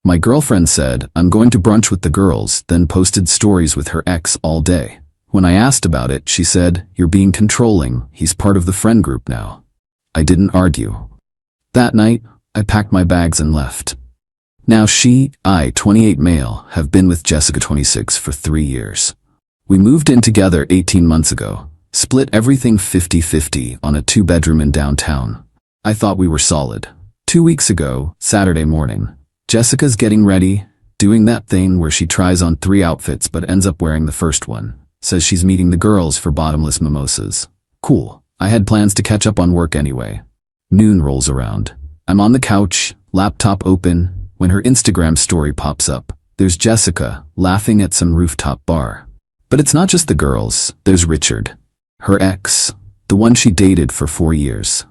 My girlfriend said, I'm going to brunch with the girls, then posted stories with her ex all day. When I asked about it, she said, you're being controlling, he's part of the friend group now. I didn't argue. That night, I packed my bags and left. Now I, 28 male, have been with Jessica, 26, for 3 years. We moved in together 18 months ago, split everything 50-50 on a 2-bedroom in downtown. I thought we were solid. 2 weeks ago, Saturday morning, Jessica's getting ready, doing that thing where she tries on 3 outfits but ends up wearing the first one. Says she's meeting the girls for bottomless mimosas. Cool. I had plans to catch up on work anyway. Noon rolls around. I'm on the couch, laptop open, when her Instagram story pops up. There's Jessica, laughing at some rooftop bar. But it's not just the girls, there's Richard. Her ex, the one she dated for 4 years.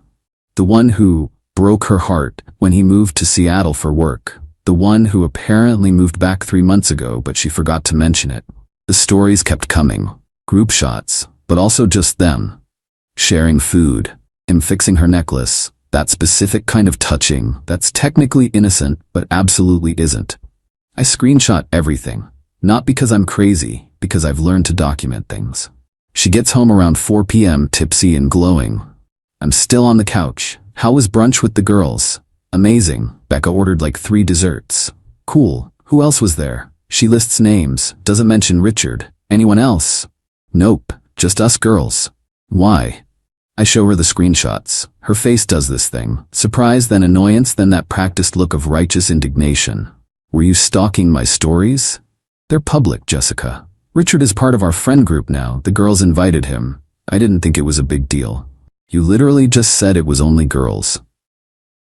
The one who broke her heart when he moved to Seattle for work. The one who apparently moved back 3 months ago but she forgot to mention it. The stories kept coming. Group shots, but also just them. Sharing food. Him fixing her necklace. That specific kind of touching that's technically innocent but absolutely isn't. I screenshot everything. Not because I'm crazy, because I've learned to document things. She gets home around 4 p.m. tipsy and glowing. I'm still on the couch. How was brunch with the girls? Amazing. Becca ordered like 3 desserts. Cool. Who else was there? She lists names, doesn't mention Richard. Anyone else? Nope. Just us girls. Why? I show her the screenshots. Her face does this thing. Surprise, then annoyance, then that practiced look of righteous indignation. Were you stalking my stories? They're public, Jessica. Richard is part of our friend group now. The girls invited him. I didn't think it was a big deal. You literally just said it was only girls.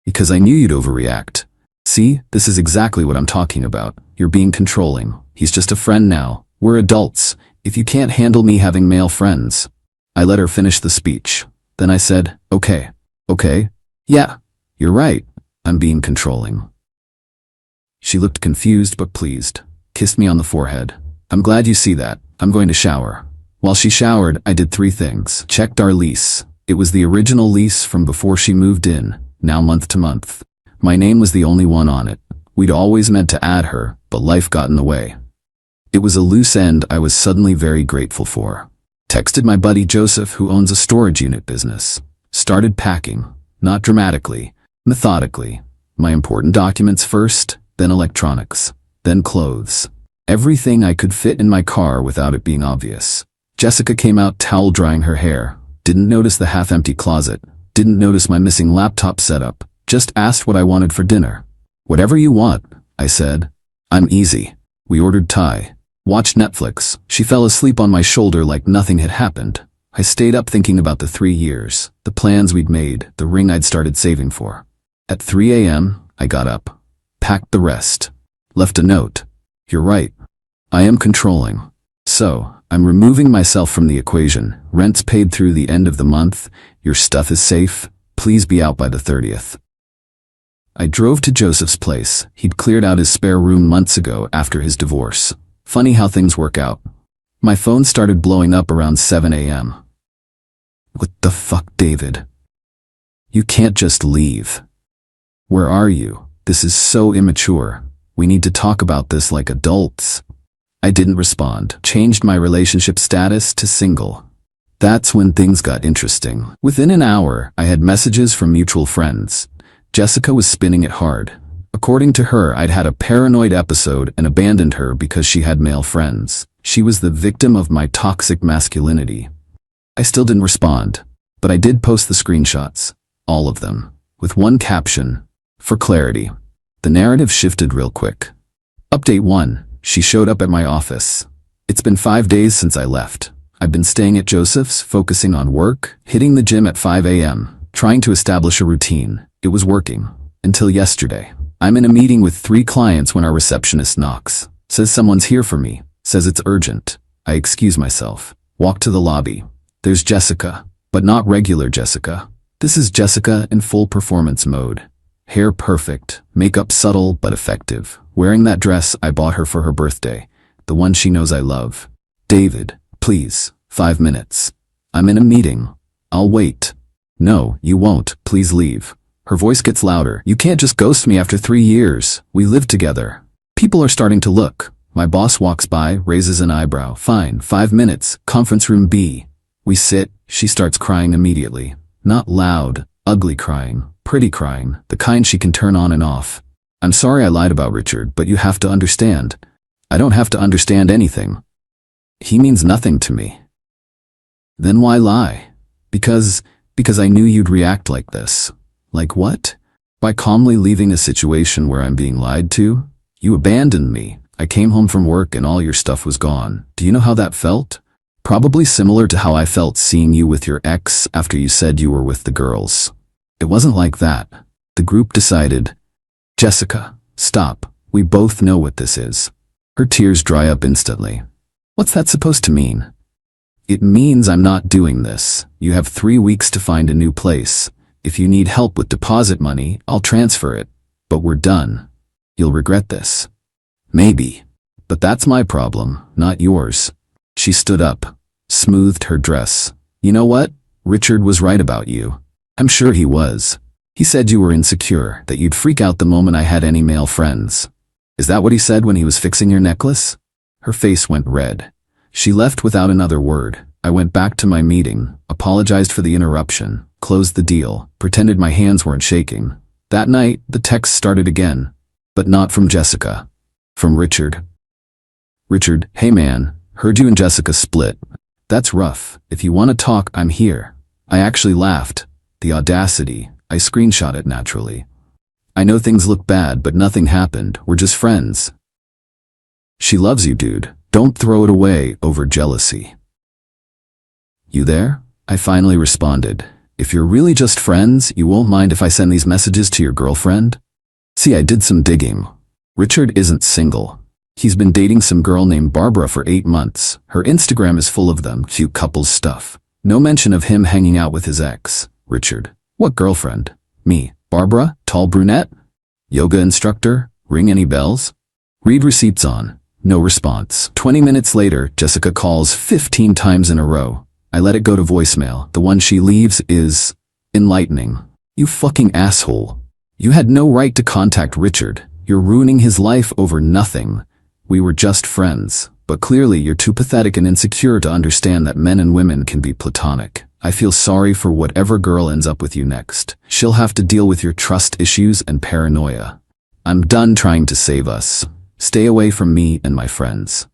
Because I knew you'd overreact. See, this is exactly what I'm talking about. You're being controlling. He's just a friend now. We're adults. If you can't handle me having male friends. I let her finish the speech. Then I said, okay. Yeah, you're right. I'm being controlling. She looked confused but pleased. Kissed me on the forehead. I'm glad you see that. I'm going to shower. While she showered, I did 3 things. Checked our lease. It was the original lease from before she moved in, now month to month. My name was the only one on it. We'd always meant to add her, but life got in the way. It was a loose end I was suddenly very grateful for. Texted my buddy Joseph, who owns a storage unit business. Started packing. Not dramatically, methodically. My important documents first, then electronics, then clothes. Everything I could fit in my car without it being obvious. Jessica came out towel drying her hair. Didn't notice the half-empty closet. Didn't notice my missing laptop setup. Just asked what I wanted for dinner. Whatever you want, I said. I'm easy. We ordered Thai. Watched Netflix. She fell asleep on my shoulder like nothing had happened. I stayed up thinking about the 3 years, the plans we'd made, the ring I'd started saving for. At 3 a.m., I got up. Packed the rest. Left a note. You're right. I am controlling. So, I'm removing myself from the equation. Rent's paid through the end of the month. Your stuff is safe. Please be out by the 30th. I drove to Joseph's place. He'd cleared out his spare room months ago after his divorce. Funny how things work out. My phone started blowing up around 7 a.m. What the fuck, David? You can't just leave. Where are you? This is so immature. We need to talk about this like adults. I didn't respond. Changed my relationship status to single. That's when things got interesting. Within an hour, I had messages from mutual friends. Jessica was spinning it hard. According to her, I'd had a paranoid episode and abandoned her because she had male friends. She was the victim of my toxic masculinity. I still didn't respond, but I did post the screenshots. All of them. With one caption. For clarity. The narrative shifted real quick. Update 1. She showed up at my office. It's been 5 days since I left. I've been staying at Joseph's, focusing on work, hitting the gym at 5 a.m., trying to establish a routine. It was working. Until yesterday. I'm in a meeting with 3 clients when our receptionist knocks. Says someone's here for me. Says it's urgent. I excuse myself. Walk to the lobby. There's Jessica. But not regular Jessica. This is Jessica in full performance mode. Hair perfect. Makeup subtle but effective. Wearing that dress I bought her for her birthday. The one she knows I love. David, please. 5 minutes. I'm in a meeting. I'll wait. No, you won't. Please leave. Her voice gets louder. You can't just ghost me after 3 years. We lived together. People are starting to look. My boss walks by, raises an eyebrow. Fine, 5 minutes. Conference room B. We sit. She starts crying immediately. Not loud, ugly crying. Pretty crying. The kind she can turn on and off. I'm sorry I lied about Richard, but you have to understand. I don't have to understand anything. He means nothing to me. Then why lie? Because I knew you'd react like this. Like what? By calmly leaving a situation where I'm being lied to? You abandoned me. I came home from work and all your stuff was gone. Do you know how that felt? Probably similar to how I felt seeing you with your ex after you said you were with the girls. It wasn't like that. The group decided, Jessica, stop. We both know what this is. Her tears dry up instantly. What's that supposed to mean? It means I'm not doing this. You have 3 weeks to find a new place. If you need help with deposit money, I'll transfer it. But we're done. You'll regret this. Maybe. But that's my problem, not yours. She stood up, smoothed her dress. You know what? Richard was right about you. I'm sure he was. He said you were insecure, that you'd freak out the moment I had any male friends. Is that what he said when he was fixing your necklace? Her face went red. She left without another word. I went back to my meeting, apologized for the interruption, closed the deal, pretended my hands weren't shaking. That night, the texts started again. But not from Jessica. From Richard. Richard, hey man, heard you and Jessica split. That's rough. If you want to talk, I'm here. I actually laughed. The audacity. I screenshot it naturally. I know things look bad, but nothing happened. We're just friends. She loves you, dude. Don't throw it away over jealousy. You there? I finally responded. If you're really just friends, you won't mind if I send these messages to your girlfriend? See, I did some digging. Richard isn't single. He's been dating some girl named Barbara for 8 months. Her Instagram is full of them, cute couples stuff. No mention of him hanging out with his ex. Richard. What girlfriend? Me. Barbara? Tall brunette? Yoga instructor? Ring any bells? Read receipts on. No response. 20 minutes later, Jessica calls 15 times in a row. I let it go to voicemail. The one she leaves is enlightening. You fucking asshole. You had no right to contact Richard. You're ruining his life over nothing. We were just friends. But clearly you're too pathetic and insecure to understand that men and women can be platonic. I feel sorry for whatever girl ends up with you next. She'll have to deal with your trust issues and paranoia. I'm done trying to save us. Stay away from me and my friends.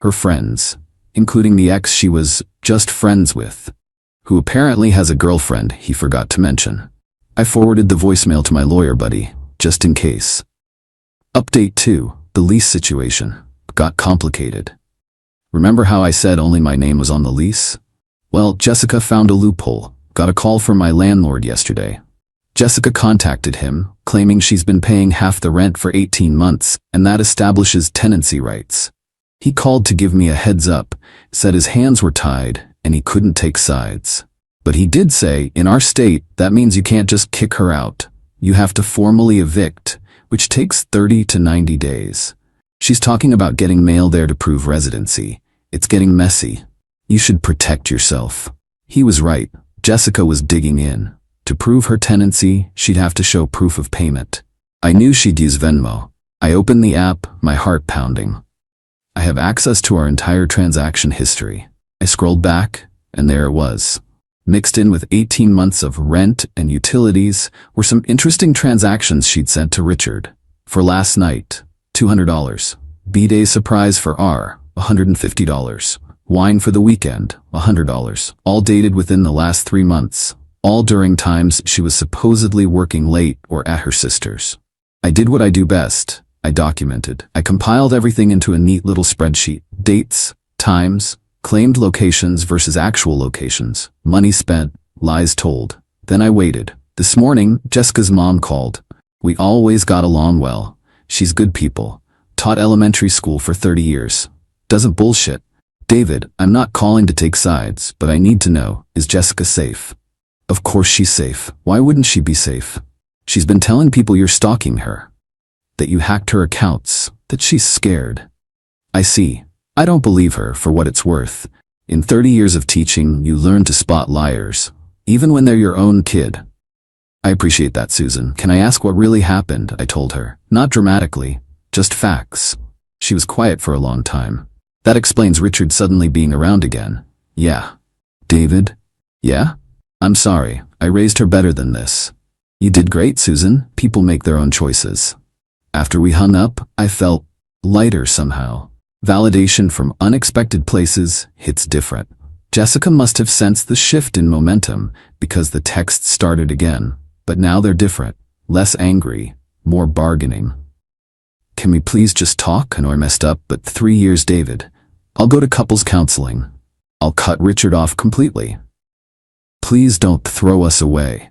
Her friends, including the ex she was just friends with, who apparently has a girlfriend he forgot to mention. I forwarded the voicemail to my lawyer buddy, just in case. Update 2, the lease situation. Got complicated. Remember how I said only my name was on the lease? Well, Jessica found a loophole. Got a call from my landlord yesterday. Jessica contacted him, claiming she's been paying half the rent for 18 months, and that establishes tenancy rights. He called to give me a heads up, said his hands were tied, and he couldn't take sides. But he did say, in our state, that means you can't just kick her out. You have to formally evict, which takes 30 to 90 days. She's talking about getting mail there to prove residency. It's getting messy. You should protect yourself. He was right. Jessica was digging in. To prove her tenancy, she'd have to show proof of payment. I knew she'd use Venmo. I opened the app, my heart pounding. I have access to our entire transaction history. I scrolled back, and there it was. Mixed in with 18 months of rent and utilities were some interesting transactions she'd sent to Richard. For last night, $200. B-Day surprise for R, $150. Wine for the weekend, $100. All dated within the last 3 months. All during times she was supposedly working late or at her sister's. I did what I do best. I documented. I compiled everything into a neat little spreadsheet. Dates, times, claimed locations versus actual locations, money spent, lies told. Then I waited. This morning, Jessica's mom called. We always got along well. She's good people. Taught elementary school for 30 years. Doesn't bullshit. David, I'm not calling to take sides, but I need to know, is Jessica safe? Of course she's safe. Why wouldn't she be safe? She's been telling people you're stalking her. That you hacked her accounts. That she's scared. I see. I don't believe her for what it's worth. In 30 years of teaching, you learn to spot liars, even when they're your own kid. I appreciate that, Susan. Can I ask what really happened? I told her. Not dramatically, just facts. She was quiet for a long time. That explains Richard suddenly being around again. Yeah. David? Yeah? I'm sorry, I raised her better than this. You did great, Susan. People make their own choices. After we hung up, I felt lighter somehow. Validation from unexpected places hits different. Jessica must have sensed the shift in momentum because the texts started again. But now they're different. Less angry, more bargaining. Can we please just talk? I know I messed up, but 3 years, David. I'll go to couples counseling. I'll cut Richard off completely. Please don't throw us away.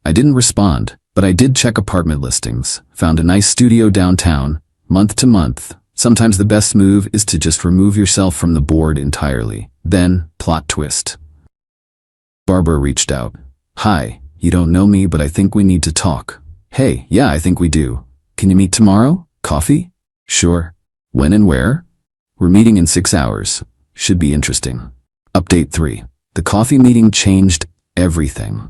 I didn't respond, but I did check apartment listings, found a nice studio downtown, month to month. Sometimes the best move is to just remove yourself from the board entirely. Then, plot twist. Barbara reached out. Hi, you don't know me, but I think we need to talk. Hey, yeah, I think we do. Can you meet tomorrow? Coffee? Sure. When and where? We're meeting in 6 hours. Should be interesting. Update 3. The coffee meeting changed everything.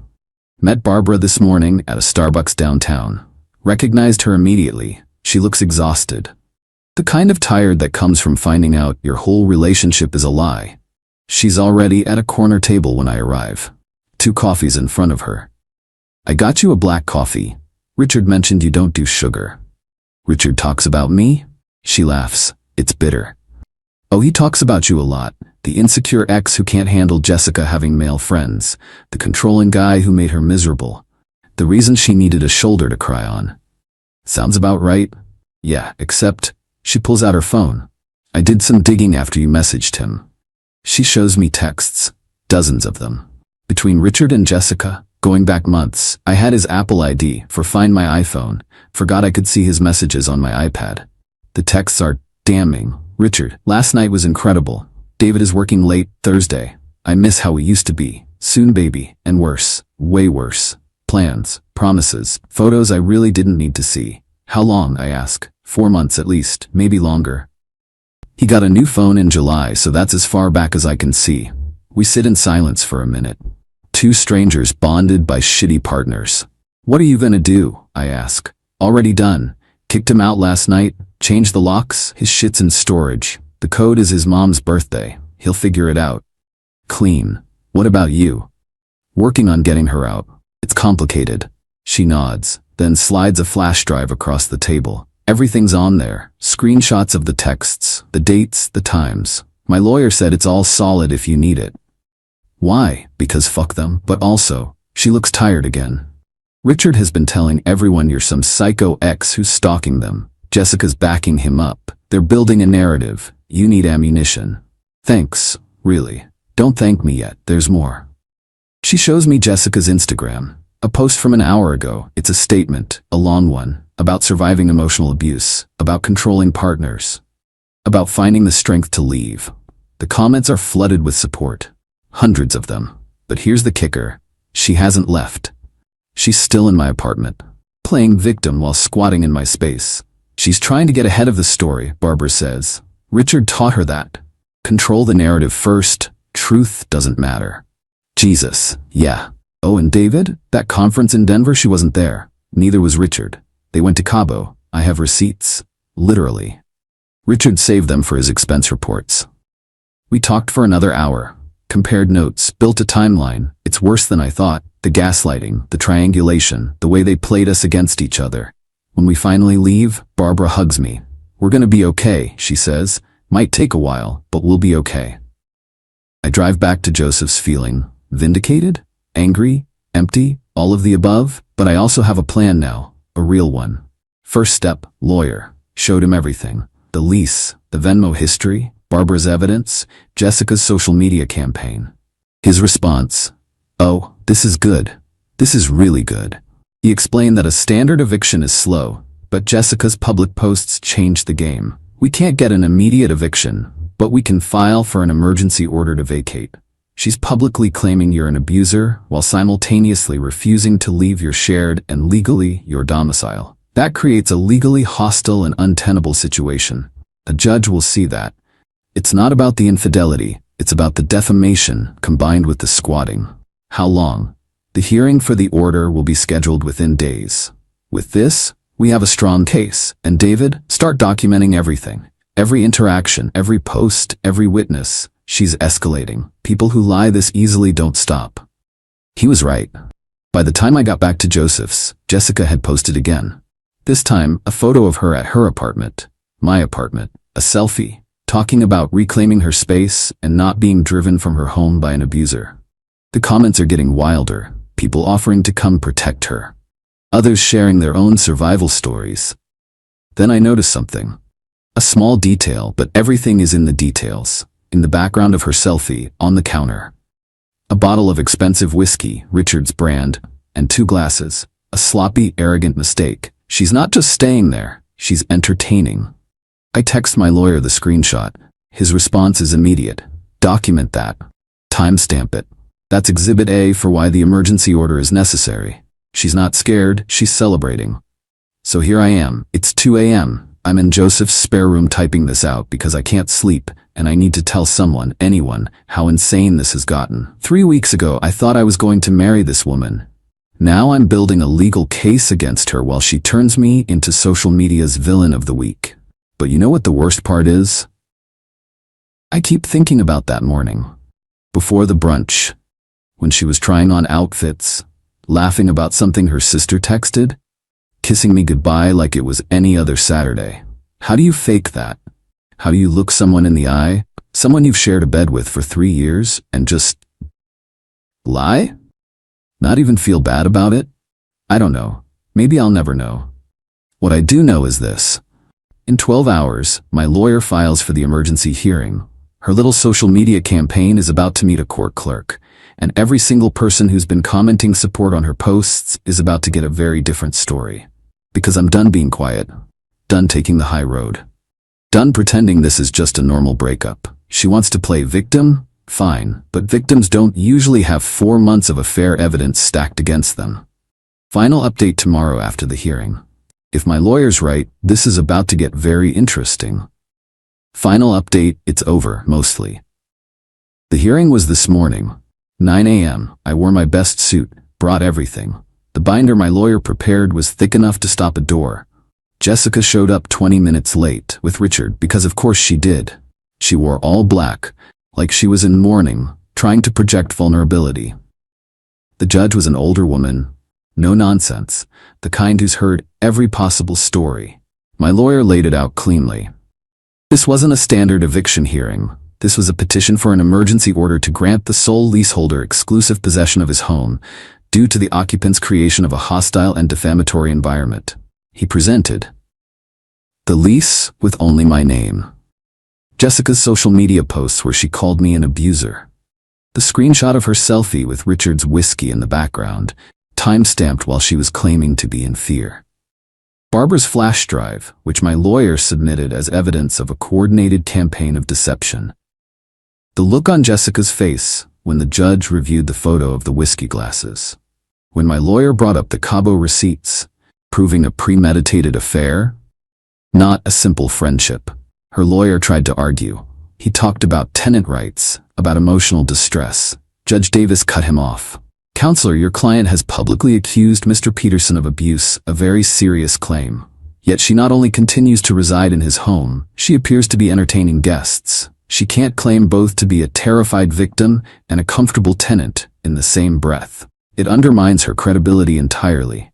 Met Barbara this morning at a Starbucks downtown. Recognized her immediately. She looks exhausted. The kind of tired that comes from finding out your whole relationship is a lie. She's already at a corner table when I arrive. 2 coffees in front of her. I got you a black coffee. Richard mentioned you don't do sugar. Richard talks about me? She laughs. It's bitter. Oh, he talks about you a lot. The insecure ex who can't handle Jessica having male friends. The controlling guy who made her miserable. The reason she needed a shoulder to cry on. Sounds about right? Yeah, except she pulls out her phone. I did some digging after you messaged him. She shows me texts. Dozens of them. Between Richard and Jessica, going back months, I had his Apple ID for Find My iPhone. Forgot I could see his messages on my iPad. The texts are damning. Richard, last night was incredible. David is working late Thursday. I miss how we used to be. Soon baby, and worse, way worse. Plans, promises, photos I really didn't need to see. How long, I ask. 4 months at least, maybe longer. He got a new phone in July, so that's as far back as I can see. We sit in silence for a minute. 2 strangers bonded by shitty partners. What are you gonna do? I ask. Already done. Kicked him out last night. Changed the locks. His shit's in storage. The code is his mom's birthday. He'll figure it out. Clean. What about you? Working on getting her out. It's complicated. She nods, then slides a flash drive across the table. Everything's on there. Screenshots of the texts, the dates, the times. My lawyer said it's all solid if you need it. Why? Because fuck them, but also, she looks tired again. Richard has been telling everyone you're some psycho ex who's stalking them. Jessica's backing him up. They're building a narrative. You need ammunition. Thanks, really. Don't thank me yet, there's more. She shows me Jessica's Instagram. A post from an hour ago. It's a statement, a long one, about surviving emotional abuse, about controlling partners, about finding the strength to leave. The comments are flooded with support. Hundreds of them. But here's the kicker. She hasn't left. She's still in my apartment, playing victim while squatting in my space. She's trying to get ahead of the story, Barbara says. Richard taught her that. Control the narrative first. Truth doesn't matter. Jesus, yeah. Oh, and David? That conference in Denver, she wasn't there. Neither was Richard. They went to Cabo. I have receipts. Literally. Richard saved them for his expense reports. We talked for another hour. Compared notes, built a timeline. It's worse than I thought. The gaslighting, the triangulation, the way they played us against each other. When we finally leave, Barbara hugs me. We're gonna be okay, she says. Might take a while, but we'll be okay. I drive back to Joseph's feeling vindicated, angry, empty, all of the above, but I also have a plan now, a real one. First step, lawyer. Showed him everything. The lease, the Venmo history, Barbara's evidence, Jessica's social media campaign. His response, oh, this is good. This is really good. He explained that a standard eviction is slow, but Jessica's public posts changed the game. We can't get an immediate eviction, but we can file for an emergency order to vacate. She's publicly claiming you're an abuser while simultaneously refusing to leave your shared and legally your domicile. That creates a legally hostile and untenable situation. A judge will see that. It's not about the infidelity, it's about the defamation combined with the squatting. How long? The hearing for the order will be scheduled within days. With this, we have a strong case, and David, start documenting everything. Every interaction, every post, every witness. She's escalating. People who lie this easily don't stop. He was right. By the time I got back to Joseph's, Jessica had posted again. This time, a photo of her at her apartment, my apartment, a selfie, talking about reclaiming her space and not being driven from her home by an abuser. The comments are getting wilder, people offering to come protect her. Others sharing their own survival stories. Then I noticed something. A small detail, but everything is in the details. In the background of her selfie, on the counter. A bottle of expensive whiskey, Richard's brand, and 2 glasses. A sloppy, arrogant mistake. She's not just staying there, she's entertaining. I text my lawyer the screenshot. His response is immediate. Document that. Timestamp it. That's Exhibit A for why the emergency order is necessary. She's not scared, she's celebrating. So here I am, it's 2 a.m. I'm in Joseph's spare room typing this out because I can't sleep, and I need to tell someone, anyone, how insane this has gotten. 3 weeks ago, I thought I was going to marry this woman. Now I'm building a legal case against her while she turns me into social media's villain of the week. But you know what the worst part is? I keep thinking about that morning. Before the brunch. When she was trying on outfits, laughing about something her sister texted, kissing me goodbye like it was any other Saturday. How do you fake that? How do you look someone in the eye, someone you've shared a bed with for 3 years, and just lie? Not even feel bad about it? I don't know. Maybe I'll never know. What I do know is this. In 12 hours, my lawyer files for the emergency hearing. Her little social media campaign is about to meet a court clerk, and every single person who's been commenting support on her posts is about to get a very different story. Because I'm done being quiet. Done taking the high road. Done pretending this is just a normal breakup. She wants to play victim? Fine, but victims don't usually have 4 months of affair evidence stacked against them. Final update tomorrow after the hearing. If my lawyer's right, this is about to get very interesting. Final update, it's over, mostly. The hearing was this morning. 9 a.m. I wore my best suit, brought everything. The binder my lawyer prepared was thick enough to stop a door. Jessica showed up 20 minutes late with Richard because of course she did. She wore all black, like she was in mourning, trying to project vulnerability. The judge was an older woman. No nonsense, the kind who's heard every possible story. My lawyer laid it out cleanly. This wasn't a standard eviction hearing. This was a petition for an emergency order to grant the sole leaseholder exclusive possession of his home due to the occupant's creation of a hostile and defamatory environment. He presented the lease with only my name. Jessica's social media posts where she called me an abuser. The screenshot of her selfie with Richard's whiskey in the background, time-stamped while she was claiming to be in fear. Barbara's flash drive, which my lawyer submitted as evidence of a coordinated campaign of deception. The look on Jessica's face when the judge reviewed the photo of the whiskey glasses. When my lawyer brought up the Cabo receipts, proving a premeditated affair, not a simple friendship. Her lawyer tried to argue. He talked about tenant rights, about emotional distress. Judge Davis cut him off. Counselor, your client has publicly accused Mr. Peterson of abuse, a very serious claim. Yet she not only continues to reside in his home, she appears to be entertaining guests. She can't claim both to be a terrified victim and a comfortable tenant in the same breath. It undermines her credibility entirely.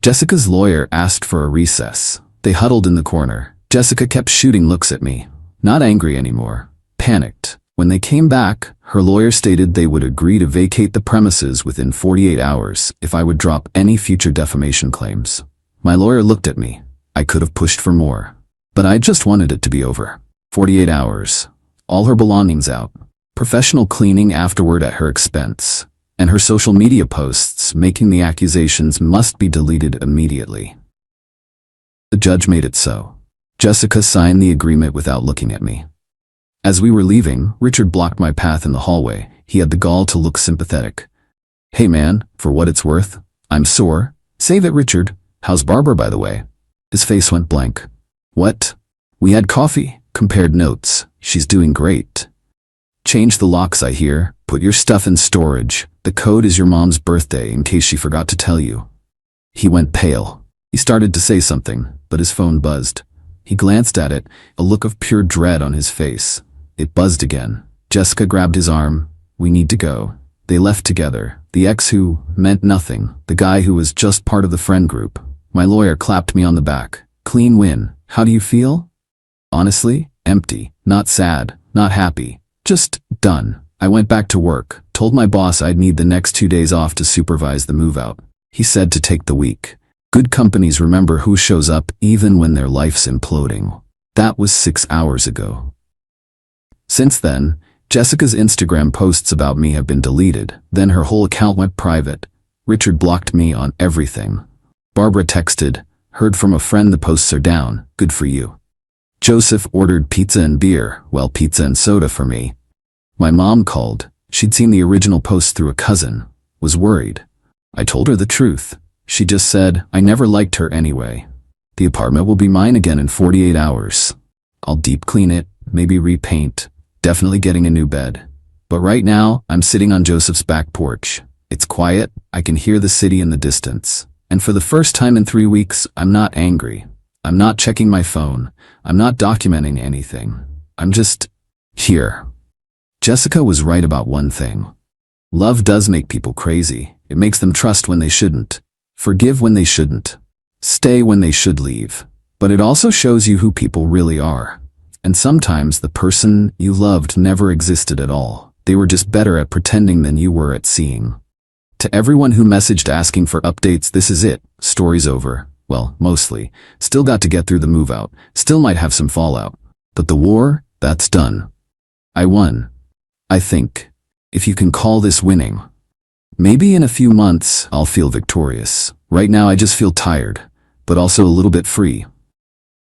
Jessica's lawyer asked for a recess. They huddled in the corner. Jessica kept shooting looks at me. Not angry anymore. Panicked. When they came back, her lawyer stated they would agree to vacate the premises within 48 hours if I would drop any future defamation claims. My lawyer looked at me. I could have pushed for more. But I just wanted it to be over. 48 hours. All her belongings out. Professional cleaning afterward at her expense. And her social media posts making the accusations must be deleted immediately. The judge made it so. Jessica signed the agreement without looking at me. As we were leaving, Richard blocked my path in the hallway. He had the gall to look sympathetic. Hey man, for what it's worth, I'm sore. Save it, Richard. How's Barbara, by the way? His face went blank. What? We had coffee, compared notes. She's doing great. Change the locks, I hear. Put your stuff in storage. The The code is your mom's birthday in case she forgot to tell you. He went pale. He started to say something, but his phone buzzed. He glanced at it, a look of pure dread on his face. It buzzed again. Jessica grabbed his arm. We need to go. They left together. The ex who meant nothing. The guy who was just part of the friend group. My lawyer clapped me on the back. Clean win. How do you feel? Honestly, empty. Not sad. Not happy. Just done. I went back to work. Told my boss I'd need the next 2 days off to supervise the move out. He said to take the week. Good companies remember who shows up even when their life's imploding. That was 6 hours ago. Since then, Jessica's Instagram posts about me have been deleted. Then her whole account went private. Richard blocked me on everything. Barbara texted, heard from a friend the posts are down, good for you. Joseph ordered pizza and beer, well, pizza and soda for me. My mom called. She'd seen the original post through a cousin. Was worried. I told her the truth. She just said, I never liked her anyway. The apartment will be mine again in 48 hours. I'll deep clean it, maybe repaint, definitely getting a new bed. But right now, I'm sitting on Joseph's back porch. It's quiet, I can hear the city in the distance. And for the first time in 3 weeks, I'm not angry. I'm not checking my phone. I'm not documenting anything. I'm just here. Jessica was right about one thing. Love does make people crazy. It makes them trust when they shouldn't. Forgive when they shouldn't. Stay when they should leave. But it also shows you who people really are. And sometimes the person you loved never existed at all. They were just better at pretending than you were at seeing. To everyone who messaged asking for updates, this is it. Story's over. Well, mostly. Still got to get through the move out. Still might have some fallout. But the war, that's done. I won. I think. If you can call this winning. Maybe in a few months, I'll feel victorious. Right now I just feel tired, but also a little bit free.